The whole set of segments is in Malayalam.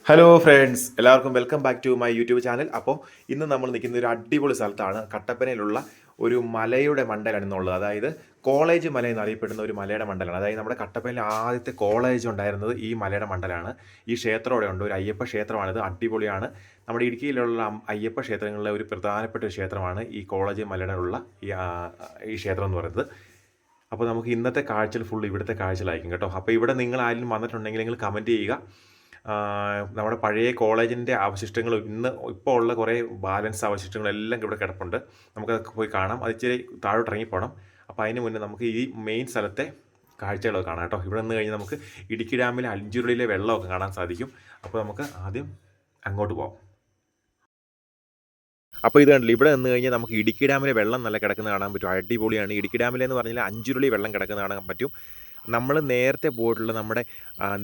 ഹലോ ഫ്രണ്ട്സ്, എല്ലാവർക്കും welcome back to my YouTube channel. അപ്പോൾ ഇന്ന് നമ്മൾ നിൽക്കുന്ന ഒരു അടിപൊളി സ്ഥലത്താണ്. കട്ടപ്പനയിലുള്ള ഒരു മലയുടെ മണ്ടലാണ് എന്നുള്ളത്. അതായത് കോളേജ് മല എന്നറിയപ്പെടുന്ന ഒരു മലയുടെ മണ്ടലാണ്. അതായത് നമ്മുടെ കട്ടപ്പനയിലെ ആദ്യത്തെ കോളേജ് ഉണ്ടായിരുന്നത് ഈ മലയുടെ മണ്ടലാണ്. ഈ ക്ഷേത്രം ഇവിടെ ഉണ്ട്. ഒരു അയ്യപ്പ ക്ഷേത്രമാണിത്. അടിപൊളിയാണ്. നമ്മുടെ ഇടുക്കിയിലുള്ള അയ്യപ്പ ക്ഷേത്രങ്ങളിലെ ഒരു പ്രധാനപ്പെട്ട ഒരു ക്ഷേത്രമാണ് ഈ കോളേജ് മലയുടെ ഉള്ള ഈ ക്ഷേത്രം എന്ന് പറയുന്നത്. അപ്പോൾ നമുക്ക് ഇന്നത്തെ കാഴ്ചകൾ ഫുൾ ഇവിടുത്തെ കാഴ്ചകളായിരിക്കും കേട്ടോ. അപ്പോൾ ഇവിടെ നിങ്ങൾ ആരെങ്കിലും വന്നിട്ടുണ്ടെങ്കിൽ നിങ്ങൾ കമൻറ്റ് ചെയ്യുക. നമ്മുടെ പഴയ കോളേജിൻ്റെ അവശിഷ്ടങ്ങളും ഇപ്പോൾ ഉള്ള കുറേ ബാലൻസ് അവശിഷ്ടങ്ങളെല്ലാം ഇവിടെ കിടപ്പുണ്ട്. നമുക്കതൊക്കെ പോയി കാണാം. അത് ഇച്ചിരി താഴോട്ട് ഇറങ്ങിപ്പോകണം. അപ്പോൾ അതിന് മുന്നേ നമുക്ക് ഈ മെയിൻ സ്ഥലത്തെ കാഴ്ചകളൊക്കെ കാണാം കേട്ടോ. ഇവിടെ നിന്ന് കഴിഞ്ഞാൽ നമുക്ക് ഇടുക്കി ഡാമിലെ അഞ്ചുരുളിയിലെ വെള്ളമൊക്കെ കാണാൻ സാധിക്കും. അപ്പോൾ നമുക്ക് ആദ്യം അങ്ങോട്ട് പോകാം. അപ്പോൾ ഇത് കണ്ടില്ല, ഇവിടെ നിന്ന് കഴിഞ്ഞാൽ നമുക്ക് ഇടുക്കി ഡാമിലെ വെള്ളം നല്ല കിടക്കുന്നത് കാണാൻ പറ്റും. അടിപൊളിയാണ്. ഇടുക്കി ഡാമിലെന്ന് പറഞ്ഞാൽ അഞ്ചുരുളി വെള്ളം കിടക്കുന്നത് കാണാൻ പറ്റും. നമ്മൾ നേരത്തെ പോയിട്ടുള്ള നമ്മുടെ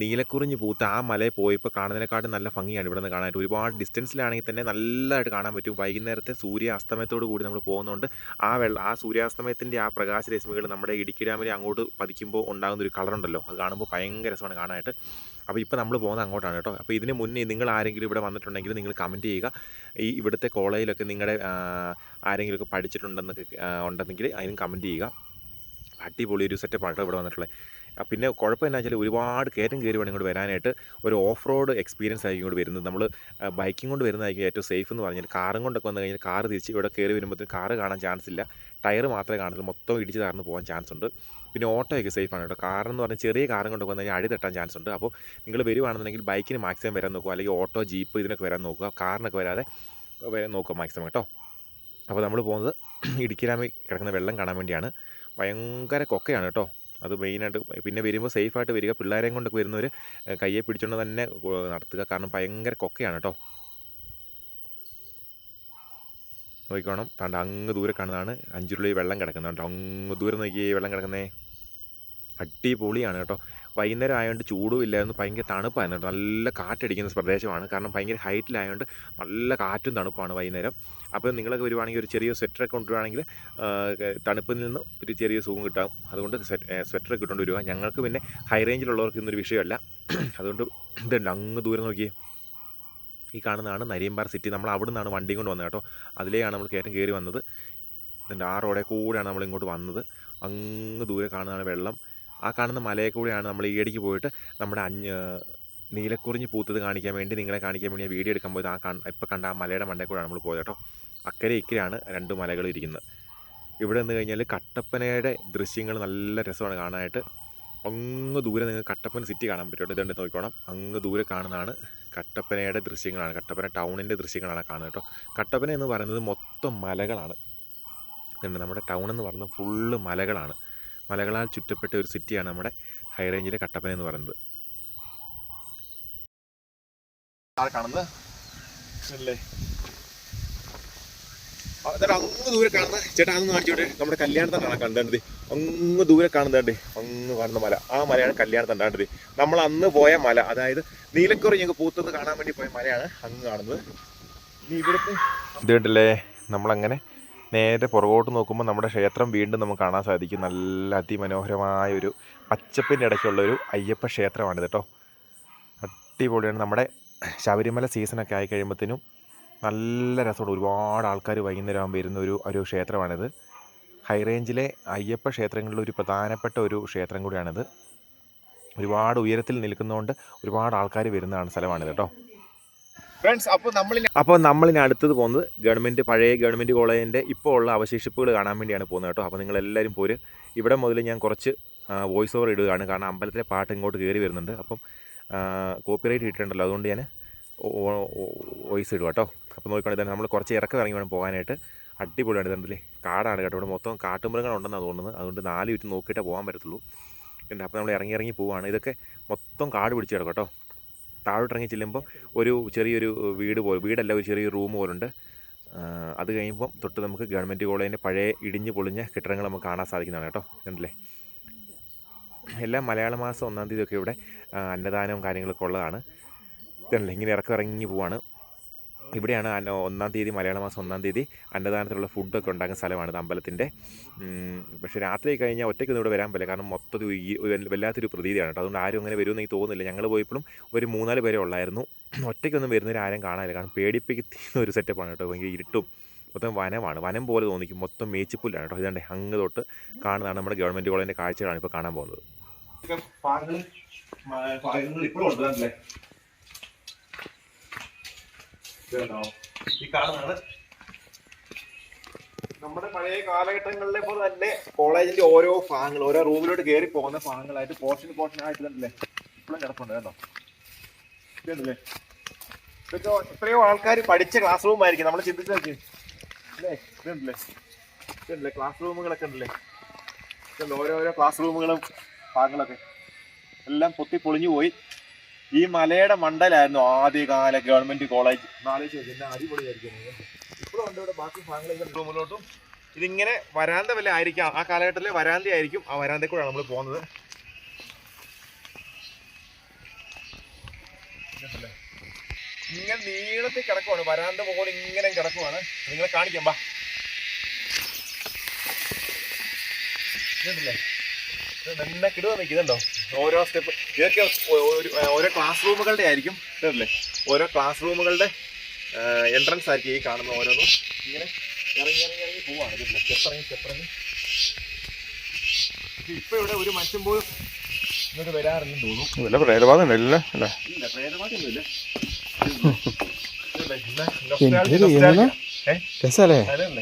നീലക്കുറിഞ്ഞി പൂത്ത ആ മലയിൽ പോയപ്പോൾ കാണുന്നതിനെക്കാട്ടും നല്ല ഭംഗിയാണ് ഇവിടെ നിന്ന് കാണാനായിട്ട്. ഒരുപാട് ഡിസ്റ്റൻസിലാണെങ്കിൽ തന്നെ നല്ലതായിട്ട് കാണാൻ പറ്റും. വൈകുന്നേരത്തെ സൂര്യാസ്തമയത്തോടു കൂടി നമ്മൾ പോകുന്നതുകൊണ്ട് ആ സൂര്യാസ്തമയത്തിൻ്റെ ആ പ്രകാശരശ്മികൾ നമ്മുടെ ഇടുക്കി ഡാമിൽ അങ്ങോട്ട് പതിക്കുമ്പോൾ ഉണ്ടാകുന്ന ഒരു കളറുണ്ടല്ലോ, അത് കാണുമ്പോൾ ഭയങ്കര രസമാണ് കാണാനായിട്ട്. അപ്പോൾ ഇപ്പോൾ നമ്മൾ പോകുന്നത് അങ്ങോട്ടാണ് കേട്ടോ. അപ്പോൾ ഇതിന് മുന്നേ നിങ്ങൾ ആരെങ്കിലും ഇവിടെ വന്നിട്ടുണ്ടെങ്കിൽ നിങ്ങൾ കമൻറ്റ് ചെയ്യുക. ഇവിടുത്തെ കോളേജിലൊക്കെ നിങ്ങളുടെ ആരെങ്കിലുമൊക്കെ പഠിച്ചിട്ടുണ്ടെന്നൊക്കെ ഉണ്ടെങ്കിൽ അതിനും കമൻറ്റ് ചെയ്യുക. അടിപൊളി ഒരു സെറ്റപ്പാണ് കേട്ടോ ഇവിടെ വന്നിട്ടുള്ളത്. പിന്നെ കുഴപ്പം എന്നാ വെച്ചാൽ ഒരുപാട് കയറ്റം കയറി വേണം ഇങ്ങോട്ട് വരാനായിട്ട്. ഒരു ഓഫ് റോഡ് എക്സ്പീരിയൻസ് ആയിരിക്കും ഇങ്ങോട്ട് വരുന്നത്. നമ്മൾ ബൈക്കിംഗ് കൊണ്ട് വരുന്നതായിരിക്കും ഏറ്റവും സേഫ് എന്ന് പറഞ്ഞാൽ. കാറും കൊണ്ടൊക്കെ വന്നു കഴിഞ്ഞാൽ കാറ് തിരിച്ച് ഇവിടെ കയറി വരുമ്പോഴത്തേക്കും കാറ് കാണാൻ ചാൻസ് ഇല്ല. ടയർ മാത്രമേ കാണുള്ളൂ. മൊത്തം ഇടിച്ച് താർന്ന് പോകാൻ ചാൻസ് ഉണ്ട്. പിന്നെ ഓട്ടോയൊക്കെ സേഫാണ് കേട്ടോ. കാറെന്ന് പറഞ്ഞാൽ ചെറിയ കാറും കൊണ്ടൊക്കെ വന്നു കഴിഞ്ഞാൽ അടി തട്ടാൻ ചാൻസ് ഉണ്ട്. അപ്പോൾ നിങ്ങൾ വരുവാണെന്നുണ്ടെങ്കിൽ ബൈക്കിന് മാക്സിമം വരാൻ നോക്കുക, അല്ലെങ്കിൽ ഓട്ടോ, ജീപ്പ് ഇതിനൊക്കെ വരാൻ നോക്കുക. കാറിനൊക്കെ വരാതെ വരാൻ നോക്കുക മാക്സിമം കേട്ടോ. അപ്പോൾ നമ്മൾ പോകുന്നത് ഇടുക്കി ഡാമിൽ കിടക്കുന്ന വെള്ളം കാണാൻ വേണ്ടിയാണ്. ഭയങ്കര കൊക്കയാണ് കേട്ടോ. അത് മെയിനായിട്ട്. പിന്നെ വരുമ്പോൾ സേഫായിട്ട് വരിക. പിള്ളേരെയും കൊണ്ടൊക്കെ വരുന്നവർ കയ്യെ പിടിച്ചുകൊണ്ട് തന്നെ നടത്തുക. കാരണം ഭയങ്കര കൊക്കയാണ് കേട്ടോ. നോക്കിക്കോണം. താണ്ട് അങ്ങ് ദൂരെ കാണുന്നതാണ് അഞ്ചുരുളി വെള്ളം കിടക്കുന്നത് കേട്ടോ. അങ്ങ് ദൂരെ നോക്കിയേ വെള്ളം കിടക്കുന്നേ. അടിപൊളിയാണ് കേട്ടോ. വൈകുന്നേരം ആയതുകൊണ്ട് ചൂടും ഇല്ലായിരുന്നു, ഭയങ്കര തണുപ്പായിരുന്നു കേട്ടോ. നല്ല കാറ്റടിക്കുന്ന പ്രദേശമാണ്. കാരണം ഭയങ്കര ഹൈറ്റിലായതുകൊണ്ട് നല്ല കാറ്റും തണുപ്പാണ് വൈകുന്നേരം. അപ്പോൾ നിങ്ങളൊക്കെ വരുവാണെങ്കിൽ ഒരു ചെറിയ സ്വെറ്ററൊക്കെ കൊണ്ടുവരുവാണെങ്കിൽ തണുപ്പിൽ നിന്ന് ഒരു ചെറിയ സുഖം കിട്ടാം. അതുകൊണ്ട് സ്വെറ്ററൊക്കെ ഇട്ടുകൊണ്ട് വരിക. ഞങ്ങൾക്ക് പിന്നെ ഹൈ റേഞ്ചിലുള്ളവർക്ക് ഇന്നൊരു വിഷയമല്ല. അതുകൊണ്ട് ഇതുണ്ട് അങ്ങ് ദൂരം നോക്കിയേ. ഈ കാണുന്നതാണ് നരിയമ്പാറ സിറ്റി. നമ്മൾ അവിടെ നിന്നാണ് വണ്ടിയും കൊണ്ട് വന്നത് കേട്ടോ. അതിലെയാണ് നമ്മൾ കയറ്റം കയറി വന്നത്. ഇതുണ്ട് ആ റോഡിൽ കൂടെയാണ് നമ്മൾ ഇങ്ങോട്ട് വന്നത്. അങ്ങ് ദൂരെ കാണുന്നതാണ് വെള്ളം. ആ കാണുന്ന മലയിൽ കൂടെയാണ് നമ്മൾ ഈയിടയ്ക്ക് പോയിട്ട് നമ്മുടെ നീലക്കുറിഞ്ഞി പൂത്തത് കാണിക്കാൻ വേണ്ടി, നിങ്ങളെ കാണിക്കാൻ വേണ്ടി വീഡിയോ എടുക്കാൻ പോയത്. ഇപ്പോൾ കണ്ട ആ മലയുടെ മണ്ടയിൽ കൂടെയാണ് നമ്മൾ പോയത് കേട്ടോ. അക്കരെ ഇക്കരെയാണ് രണ്ട് മലകൾ ഇരിക്കുന്നത്. ഇവിടെ നിന്ന് കഴിഞ്ഞാൽ കട്ടപ്പനയുടെ ദൃശ്യങ്ങൾ നല്ല രസമാണ് കാണാനായിട്ട്. അങ്ങ് ദൂരെ നിങ്ങൾക്ക് കട്ടപ്പന സിറ്റി കാണാൻ പറ്റും കേട്ടോ. ഇതുണ്ട് നോക്കിക്കോണം. അങ്ങ് ദൂരെ കാണുന്നതാണ് കട്ടപ്പനയുടെ ദൃശ്യങ്ങളാണ്. കട്ടപ്പന ടൗണിൻ്റെ ദൃശ്യങ്ങളാണ് കാണുന്നത് കേട്ടോ. കട്ടപ്പന എന്ന് പറയുന്നത് മൊത്തം മലകളാണ്. ഇതുണ്ട് നമ്മുടെ ടൗൺ എന്ന് പറയുന്നത് ഫുള്ള് മലകളാണ്. മലകളാൽ ചുറ്റപ്പെട്ട ഒരു സിറ്റിയാണ് നമ്മുടെ ഹൈ റേഞ്ചിലെ കട്ടപ്പന എന്ന് പറയുന്നത്. കാണുന്നത് അല്ലേ അങ്ങ് ദൂരെ കാണുന്ന ചേട്ടാ, അന്ന് കാണിച്ചോട്ടെ. നമ്മുടെ കല്യാണത്തണ്ടാണ് കണ്ടത്. അങ്ങ് ദൂരെ കാണുന്നുണ്ട്. അങ്ങ് കാണുന്ന മല, ആ മലയാണ് കല്യാണത്തണ്ടാണ്ടത്. നമ്മൾ അന്ന് പോയ മല, അതായത് നീലക്കുറി ഞങ്ങൾക്ക് പൂത്തത് കാണാൻ വേണ്ടി പോയ മലയാണ് അങ്ങ് കാണുന്നത്. ഇനി ഇവിടുത്തെ ഇത് കണ്ടില്ലേ, നമ്മളങ്ങനെ നേരെ പുറകോട്ട് നോക്കുമ്പോൾ നമ്മുടെ ക്ഷേത്രം വീണ്ടും നമുക്ക് കാണാൻ സാധിക്കും. നല്ല അതിമനോഹരമായൊരു പച്ചപ്പിൻ്റെ ഇടയ്ക്കുള്ളൊരു അയ്യപ്പ ക്ഷേത്രമാണിത് കേട്ടോ. അടിപൊളിയാണ്. നമ്മുടെ ശബരിമല സീസണൊക്കെ ആയി കഴിയുമ്പോഴത്തേനും നല്ല രസമുണ്ട്. ഒരുപാട് ആൾക്കാർ വൈകുന്നേരം ആകുമ്പോൾ വരുന്ന ഒരു ക്ഷേത്രമാണിത്. ഹൈ റേഞ്ചിലെ അയ്യപ്പ ക്ഷേത്രങ്ങളിൽ ഒരു പ്രധാനപ്പെട്ട ഒരു ക്ഷേത്രം കൂടിയാണിത്. ഒരുപാട് ഉയരത്തിൽ നിൽക്കുന്നതുകൊണ്ട് ഒരുപാട് ആൾക്കാർ വരുന്നതാണ് സ്ഥലമാണിത് കേട്ടോ. ഫ്രണ്ട്സ്, അപ്പോൾ നമ്മളിനി അടുത്തത് പോകുന്നത് പഴയ ഗവൺമെൻറ് കോളേജിൻ്റെ ഇപ്പോൾ ഉള്ള അവശേഷിപ്പുകൾ കാണാൻ വേണ്ടിയാണ് പോകുന്നത് കേട്ടോ. അപ്പോൾ നിങ്ങളെല്ലാവരും പോര്. ഇവിടെ മുതൽ ഞാൻ കുറച്ച് വോയിസ് ഓവർ ഇടുകയാണ്. കാരണം അമ്പലത്തിലെ പാട്ട് ഇങ്ങോട്ട് കയറി വരുന്നുണ്ട്. അപ്പം കോപ്പിറൈറ്റ് ഇട്ടിട്ടുണ്ടല്ലോ, അതുകൊണ്ട് ഞാൻ വോയിസ് ഇടുക കേട്ടോ. അപ്പോൾ നോക്കിക്കൊണ്ട് തന്നെ നമ്മൾ കുറച്ച് ഇറക്കം ഇറങ്ങി വേണം പോകാനായിട്ട്. അടിപൊളിയാണ്. ഇതുണ്ടല്ലേ, കാടാണ് കേട്ടോ. ഇവിടെ മൊത്തം കാട്ടുമൃഗങ്ങളുണ്ടെന്നാണ് തോന്നുന്നത്. അതുകൊണ്ട് 4 ചുറ്റും നോക്കിയിട്ടേ പോകാൻ പറ്റത്തുള്ളൂ. അപ്പോൾ നമ്മൾ ഇറങ്ങി പോവുകയാണ്. ഇതൊക്കെ മൊത്തം കാട് പിടിച്ച് കിടക്കും കേട്ടോ. താഴോട്ടിറങ്ങി ചെല്ലുമ്പോൾ ഒരു ചെറിയൊരു വീടല്ല, ഒരു ചെറിയൊരു റൂം പോലുണ്ട്. അത് കഴിയുമ്പം തൊട്ട് നമുക്ക് ഗവൺമെൻറ് കോളേജിൻ്റെ പഴയ ഇടിഞ്ഞ് പൊളിഞ്ഞ കെട്ടിടങ്ങൾ നമുക്ക് കാണാൻ സാധിക്കുന്നതാണ് കേട്ടോ. കണ്ടില്ലേ, എല്ലാം മലയാള മാസം 1-ാം തീയതിയൊക്കെ ഇവിടെ അന്നദാനവും കാര്യങ്ങളൊക്കെ ഉള്ളതാണ്. ഇതല്ലേ, ഇങ്ങനെ ഇറങ്ങി പോവാണ്. ഇവിടെയാണ് 1-ാം തീയതി മലയാള മാസം 1-ാം തീയതി അന്നദാനത്തിലുള്ള ഫുഡൊക്കെ ഉണ്ടാക്കുന്ന സ്ഥലമാണിത് അമ്പലത്തിൻ്റെ. പക്ഷേ രാത്രി കഴിഞ്ഞാൽ ഒറ്റയ്ക്കൊന്നും ഇവിടെ വരാൻ പറ്റില്ല, കാരണം മൊത്തത്തിൽ വല്ലാത്തൊരു പ്രതീതിയാണ് കേട്ടോ. അതുകൊണ്ട് ആരും അങ്ങനെ വരുമെന്ന് എനിക്ക് തോന്നുന്നില്ല. ഞങ്ങൾ പോയപ്പോഴും ഒരു 3-4 പേരെ ഉള്ളായിരുന്നു. ഒറ്റയ്ക്കൊന്നും വരുന്നവർ ആരും കാണാനില്ല, കാരണം പേടിപ്പിക്കുന്ന ഒരു സെറ്റപ്പാണ് കേട്ടോ. ഭയങ്കര ഇരുട്ടും മൊത്തം വനമാണ്, വനം പോലെ തോന്നിക്കും. മൊത്തം മേച്ചിപ്പുല്ലാണ് കേട്ടോ. ഇതാണ്ട് അങ്ങ് തൊട്ട് കാണുന്നതാണ് നമ്മുടെ ഗവൺമെൻറ് കോളേജിൻ്റെ കാഴ്ചകളാണ് ഇപ്പോൾ കാണാൻ പോകുന്നത്. ഇപ്പോഴും ഉണ്ട് ഈ കാണുന്നതാണ് നമ്മുടെ പഴയ കാലഘട്ടങ്ങളിലെ പോലെ തന്നെ കോളേജിന്റെ ഓരോ ഭാഗങ്ങൾ, ഓരോ റൂമിലോട്ട് കയറി പോകുന്ന ഭാഗങ്ങളായിട്ട് പോർഷൻ ആയിട്ട് തന്നെ ഇപ്പോഴും കിടപ്പുണ്ട് കേട്ടോ. ഇതല്ലേ ഇതൊക്കെ എത്രയോ ആൾക്കാർ പഠിച്ച ക്ലാസ് റൂം ആയിരിക്കും, നമ്മൾ ചിന്തിച്ചു നോക്കി അല്ലേ. ഇതല്ലേ ക്ലാസ് റൂമുകളൊക്കെ ഉണ്ടല്ലേ, ഓരോരോ ക്ലാസ് റൂമുകളും ഭാഗങ്ങളൊക്കെ എല്ലാം പൊട്ടി പൊളിഞ്ഞു പോയി. ഈ മലയുടെ മണ്ടലായിരുന്നു ആദ്യകാല ഗവൺമെന്റ് കോളേജ്. എന്നാലോചിച്ച് അടിപൊളിയായിരിക്കും. ഇപ്പോഴും ഉണ്ട് ഇവിടെ ബാക്കി ഭാഗങ്ങൾ റൂമിലോട്ടും. ഇതിങ്ങനെ വരാന്ത വല്ല ആയിരിക്കാം, ആ കാലഘട്ടത്തിലെ വരാന്ത ആയിരിക്കും. ആ വരാന്തയിൽ കൂടെയാണ് നമ്മൾ പോകുന്നത്. ഇങ്ങനെ നീളത്തിൽ കിടക്കുവാണ്, വരാന്ത പോലെ ഇങ്ങനെ കിടക്കുവാണ്. നിങ്ങളെ കാണിക്കാം ബാ. ഇതുണ്ടല്ലേ എന്നെ കിടുവ നിൽക്കുന്നുണ്ടോ ഓരോ സ്റ്റെപ്പ്. ഇതൊക്കെ ഓരോ ക്ലാസ് റൂമുകളുടെ ആയിരിക്കും. ഇതല്ലേ ഓരോ ക്ലാസ് റൂമുകളുടെ എൻട്രൻസ് ആയിരിക്കും ഈ കാണുന്ന ഓരോന്നും. ഇങ്ങനെ ഇറങ്ങി പോവാണ്. ഇതില്ല സ്റ്റെപ്പ് ഇറങ്ങി. ഇപ്പൊ ഇവിടെ ഒരു മനുഷ്യൻ പോലും ഇങ്ങോട്ട് വരാറില്ലെന്ന് തോന്നുന്നു. ഇല്ല പ്രേതബാധയൊന്നുമില്ല.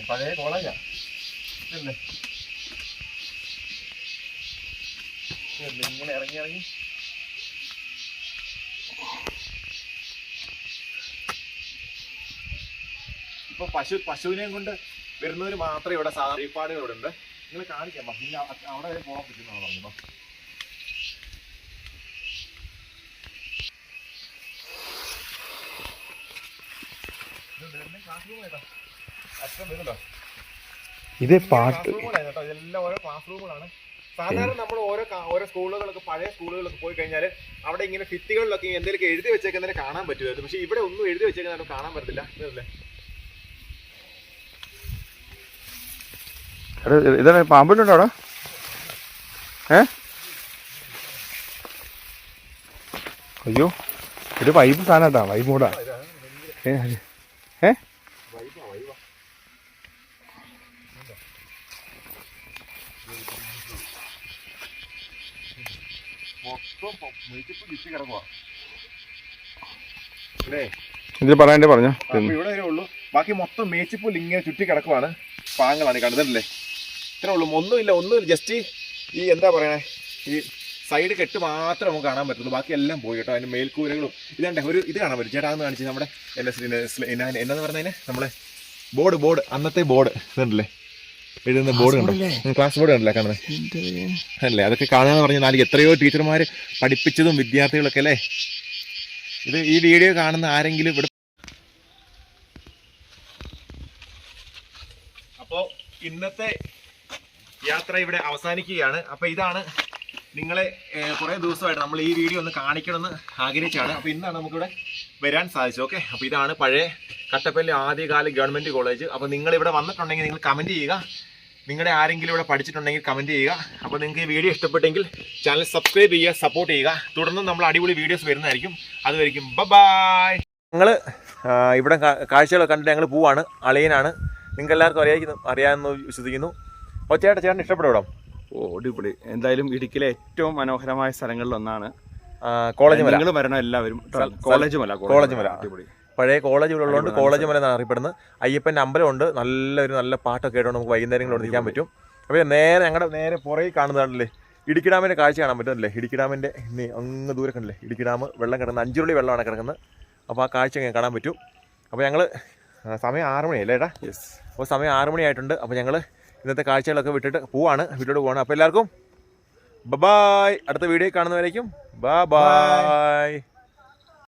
പഴയ കോളേജാ. ഇങ്ങനെ ഇറങ്ങി ഇപ്പൊ പശുവിനെയും കൊണ്ട് വരുന്നവര് മാത്രമേ ഇവിടെ സാധാരണ ഇവിടെ ഉണ്ട്. നിങ്ങൾ കാണിക്കാം. പിന്നെ അവിടെ വരെ പോകാൻ പറ്റുന്നതാണ് പറഞ്ഞു. ഇത് പാട്ട് കേട്ടോ. ഇതെല്ലാം ഓരോ ക്ലാസ് റൂമുകളാണ്. സാധാരണ നമ്മൾ ഓരോ സ്കൂളുകളൊക്കെ പഴയ സ്കൂളുകളൊക്കെ പോയി കഴിഞ്ഞാൽ അവിടെ ഇങ്ങനെ ഭിത്തികളിലൊക്കെ എന്തെങ്കിലും എഴുതി വെച്ചേക്കുന്നതിനെ കാണാൻ പറ്റുമായിരുന്നു. പക്ഷെ ഇവിടെ ഒന്നും എഴുതി വെച്ചേക്കുന്ന കാണാൻ പറ്റില്ല. ഇതാണ് പാമ്പിലുണ്ടോ അവിടെ? അയ്യോ ഒരു വൈബ് സാധനട്ടാ, വൈബ് കൂടാ. ഇത് പറയാണ്ടേ പറഞ്ഞോ. ഇവിടെ വരെ ഉള്ളൂ, ബാക്കി മൊത്തം മേച്ചിപ്പുല്ല് ഇങ്ങനെ ചുറ്റി കിടക്കുവാണ്. പാങ്ങളാണ് കണ്ടില്ലേ. ഇത്രേ ഉള്ളൂ, ഒന്നുമില്ല. ജസ്റ്റ് ഈ എന്താ പറയണേ, ഈ സൈഡ് കെട്ട് മാത്രമേ നമുക്ക് കാണാൻ പറ്റുള്ളൂ. ബാക്കി എല്ലാം പോയി കേട്ടോ. അതിന്റെ മേൽക്കൂരകളും ഇതാണ്ട് ഒരു ഇത് കാണാൻ പറ്റും. ചേട്ടാന്ന് കാണിച്ച് നമ്മുടെ എന്നാന്ന് പറഞ്ഞതിന് നമ്മളെ ബോർഡ് അന്നത്തെ ബോർഡ് ഇതുണ്ടല്ലേ, എഴുതുന്ന ബോർഡ് കണ്ടോ, ക്ലാസ് ബോർഡ് കണ്ടല്ലേ കാണുന്നത് അല്ലേ. അതൊക്കെ കാണാന്ന് പറഞ്ഞാൽ എത്രയോ ടീച്ചർമാർ പഠിപ്പിച്ചതും വിദ്യാർത്ഥികളൊക്കെ അല്ലേ. ഇത് ഈ വീഡിയോ കാണുന്ന ആരെങ്കിലും ഇവിടെ. അപ്പോൾ ഇന്നത്തെ യാത്ര ഇവിടെ അവസാനിക്കുകയാണ്. അപ്പോൾ ഇതാണ് നിങ്ങളെ കുറേ ദിവസമായിട്ട് നമ്മൾ ഈ വീഡിയോ ഒന്ന് കാണിക്കണമെന്ന് ആഗ്രഹിച്ചാണ്. അപ്പോൾ ഇന്നാണ് നമുക്കിവിടെ വരാൻ സാധിച്ചത്. ഓക്കെ, അപ്പോൾ ഇതാണ് പഴയ കട്ടപ്പള്ളി ആദ്യകാല ഗവൺമെൻറ് കോളേജ്. അപ്പോൾ നിങ്ങളിവിടെ വന്നിട്ടുണ്ടെങ്കിൽ നിങ്ങൾ കമൻറ്റ് ചെയ്യുക. നിങ്ങളുടെ ആരെങ്കിലും ഇവിടെ പഠിച്ചിട്ടുണ്ടെങ്കിൽ കമൻറ്റ് ചെയ്യുക. അപ്പോൾ നിങ്ങൾക്ക് ഈ വീഡിയോ ഇഷ്ടപ്പെട്ടെങ്കിൽ ചാനൽ സബ്സ്ക്രൈബ് ചെയ്യുക, സപ്പോർട്ട് ചെയ്യുക. തുടർന്ന് നമ്മൾ അടിപൊളി വീഡിയോസ് വരുന്നതായിരിക്കും. അതുവരെയും ബൈ. ഞങ്ങൾ ഇവിടെ കാഴ്ചകളൊക്കെ കണ്ടിട്ട് ഞങ്ങൾ പോവാണ്. അളിയനാണ്, നിങ്ങൾക്ക് എല്ലാവർക്കും അറിയാമെന്ന് വിശ്വസിക്കുന്നു. അപ്പോൾ ചേട്ടൻ ഇഷ്ടപ്പെടും? അടിപൊളി. എന്തായാലും ഇടുക്കിയിലെ ഏറ്റവും മനോഹരമായ സ്ഥലങ്ങളിൽ ഒന്നാണ് കോളേജ് മല. നിങ്ങൾ വരണം എല്ലാവരും. കോളേജ് മല അടിപൊളി. പഴയ കോളേജ് ഉള്ളതുകൊണ്ട് കോളേജ് മല എന്നാണ് അറിയപ്പെടുന്നത്. അയ്യപ്പൻ്റെ അമ്പലമുണ്ട്. നല്ല പാട്ടൊക്കെ ആയിട്ട് നമുക്ക് വൈകുന്നേരങ്ങളിൽ നിൽക്കാൻ പറ്റും. അപ്പോൾ ഞങ്ങളുടെ നേരെ പുറകിൽ കാണുന്നതാണല്ലേ ഇടുക്കി ഡാമിൻ്റെ കാഴ്ച കാണാൻ പറ്റുമല്ലേ. ഇടുക്കി ഡാമിൻ്റെ അങ്ങ് ദൂരെ കണ്ടല്ലേ ഇടുക്കി ഡാം വെള്ളം കിടക്കുന്നത്, 5 തുള്ളി വെള്ളമാണ് കിടക്കുന്നത്. അപ്പോൾ ആ കാഴ്ച കാണാൻ പറ്റും. അപ്പോൾ ഞങ്ങൾ സമയം 6 മണിയല്ലേ ഏട്ടാ? യെസ്. അപ്പോൾ സമയം 6 മണിയായിട്ടുണ്ട്. അപ്പോൾ ഞങ്ങൾ ഇന്നത്തെ കാഴ്ചകളൊക്കെ വീട്ടിലോട്ട് പോവാണ്. അപ്പോൾ എല്ലാവർക്കും ബൈ. അടുത്ത വീഡിയോ കാണുന്നവരേക്കും ബൈ.